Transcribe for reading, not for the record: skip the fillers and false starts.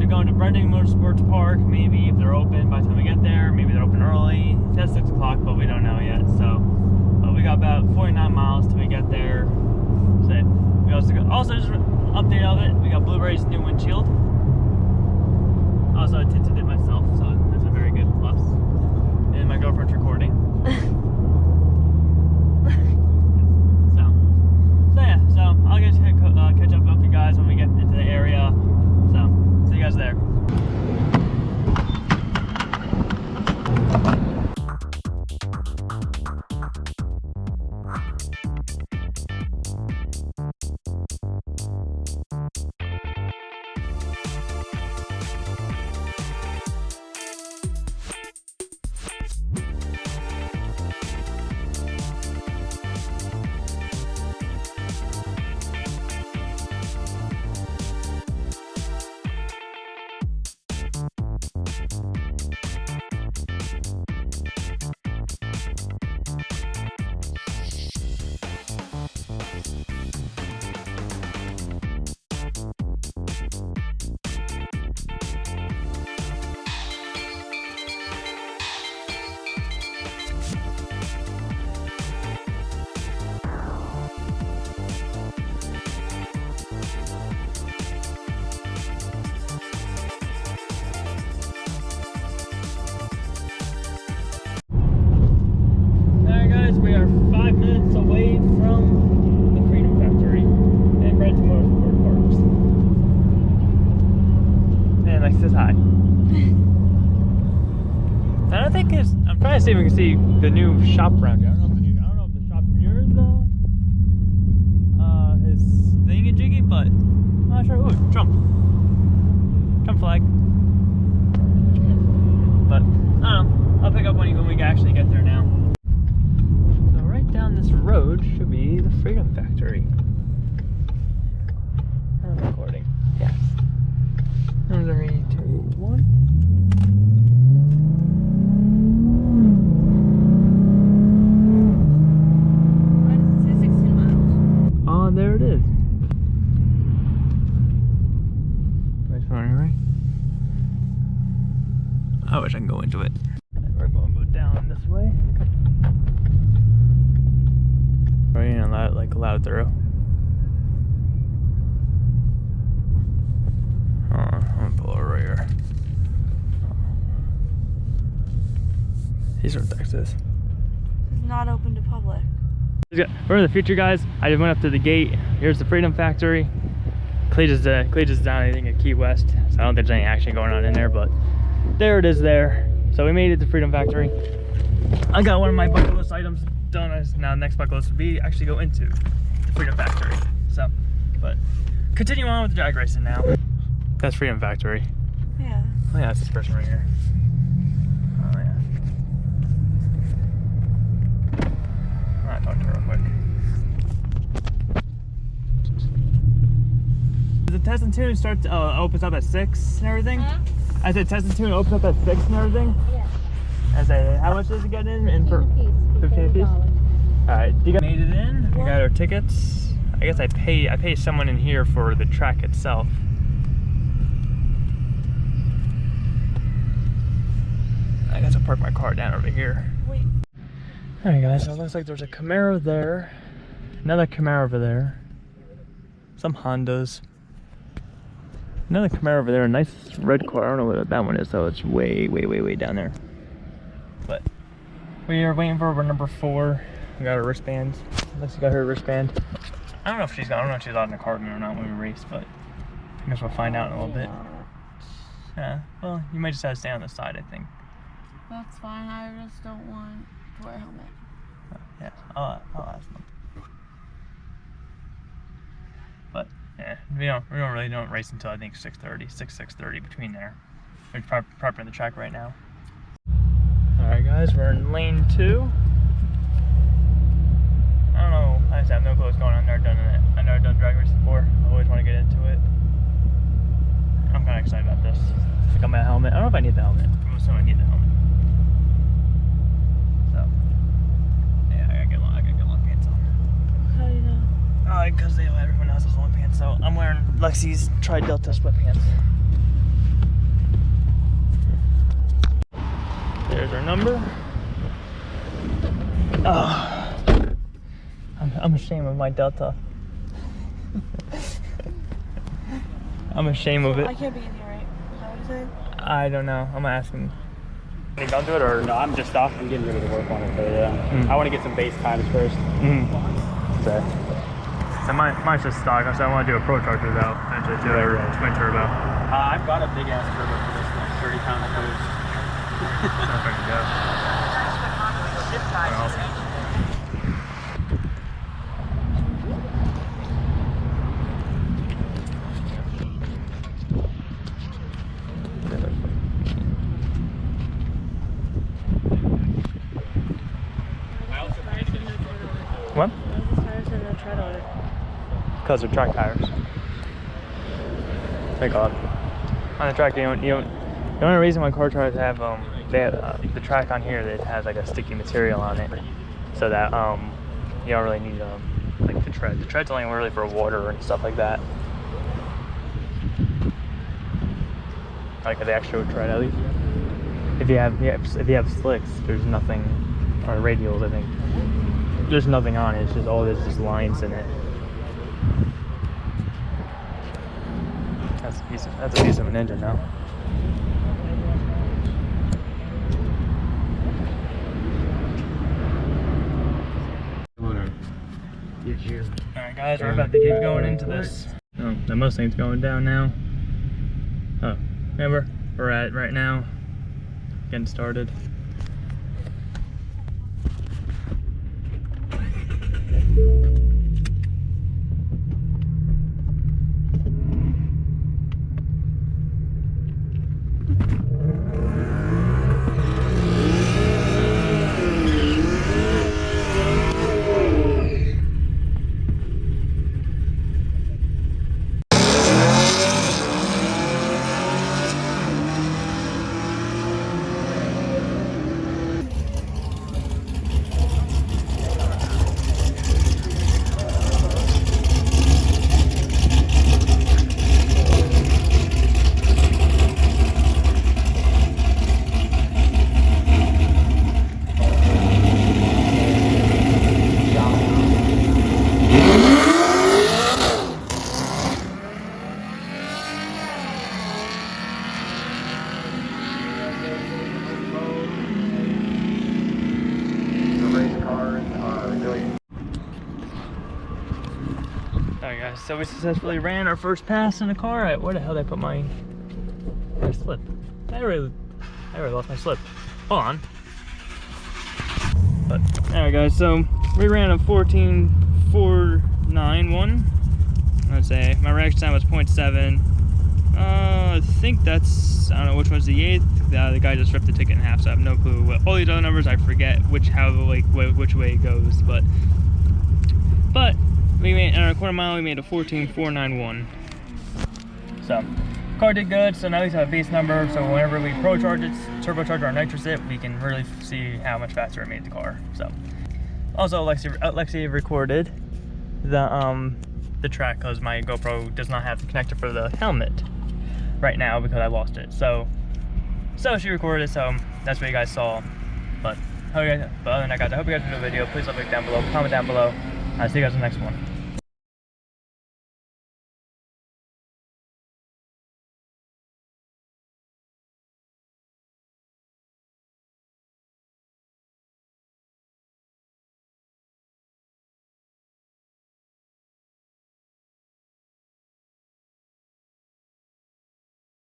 to go into Bradenton Motorsports Park. Maybe if they're open by the time we get there. Maybe they're open early. It says 6 o'clock, but we don't know yet. So, but we got about 49 miles till we get there. So we also just update of it. We got Blueberry's new windshield. Also tinted it myself, so that's a very good plus. And my girlfriend's recording. So I'll just catch up with you guys when we get into the area. So see you guys there. We are 5 minutes away from the Freedom Factory and Bradenton Motorsports Parks. And like says hi. I don't think it's. I'm trying to see if we can see the new shop around here. I don't know if the shop near his thingy jiggy, but I'm not sure. Ooh, Trump flag. But I don't know. I'll pick up when we actually get there now. Down this road should be the Freedom Factory. I'm recording. Yes. 3, 2, 1. Why does it say 16 miles? Oh, there it is. Right front, right? I wish I can go into it. We're going to go down this way. And allowed through. I'm gonna pull over right here. These are Texas. It's not open to public. We're in the future, guys. I just went up to the gate. Here's the Freedom Factory. Cletus is down, I think, at Key West, so I don't think there's any action going on in there, but there it is there. So we made it to Freedom Factory. I got one of my bucket list items done. Now next bucket list would be actually go into the Freedom Factory. So, but continue on with the drag racing now. That's Freedom Factory. Yeah. Oh yeah, that's this person right here. Oh yeah. Alright, talk to her real quick. The test and tune starts opens up at 6 and everything? Huh? I said test and tune opens up at 6 and everything? Yeah. I said, how much does it get in for 15 a piece? Alright, you guys made it in. We got our tickets. I guess I pay someone in here for the track itself. I guess I'll park my car down over here. Wait. Alright guys, so it looks like there's a Camaro there. Another Camaro over there. Some Hondas. Another Camaro over there, a nice red car. I don't know what that one is, so it's way down there. But we are waiting for number 4. We got her wristbands. Lexi got her wristband. I don't know if she's on the card or not when we race, but I guess we'll find out in a little bit. Yeah, well, you might just have to stay on the side, I think. That's fine. I just don't want to wear a helmet. Yeah, I'll ask them. But yeah, we don't race until I think 6:30 between there. We're prepping the track right now. Alright guys, we're in lane 2. I don't know, I just have no clue what's going on. I've never done drag racing before. I always want to get into it. I'm kind of excited about this. I got my helmet. I don't know if I need the helmet. I'm assuming I need the helmet. So, yeah, I gotta get long pants on. How do you know? Because everyone else has long pants. So I'm wearing Lexi's Tri-Delta sweatpants. There's our number. Oh, I'm ashamed of my Delta. I'm ashamed of it. I can't be in here, right? Is that what you said? I don't know. I'm gonna ask him. Can you go do it or? No, I'm just off. I'm getting ready to work on it, but yeah. I want to get some base times first. So mine's just stock. So I want to do a pro charger though. And to do a twin turbo. I've got a big ass turbo for this, like 30-pound boost. That's pretty good. What? Because they're track tires. Thank God. On the track, the only reason why car tires have they have the track on here that has like a sticky material on it, so that you don't really need like the tread. The tread's only really for water and stuff like that. Like the extra tread at least. If you have slicks, there's nothing, or radials, I think. There's nothing on it. It's just all there's just lines in it. That's a piece of an engine now. Alright guys, we're about to get going into this. Oh, the Mustang's going down now. Oh, remember, we're at right now, getting started. Alright guys, so we successfully ran our first pass in the car. Where the hell did I put my slip? I really lost my slip. Hold on. But alright guys, so we ran a 14.491. I'd say my reaction time was 0.7. I think that's, I don't know which one's the 8th. The guy just ripped the ticket in half, so I have no clue what all these other numbers. I forget which way it goes, but we made in our quarter mile. We made a 14.491. So car did good. So now we have a base number. So whenever we pro charge it, turbocharge our nitrous it, we can really see how much faster it made the car. So also Lexi recorded the track because my GoPro does not have the connector for the helmet right now because I lost it. So she recorded. So that's what you guys saw. But other than that, guys, I hope you guys enjoyed the video. Please leave a like down below, comment down below. I'll see you guys in the next one.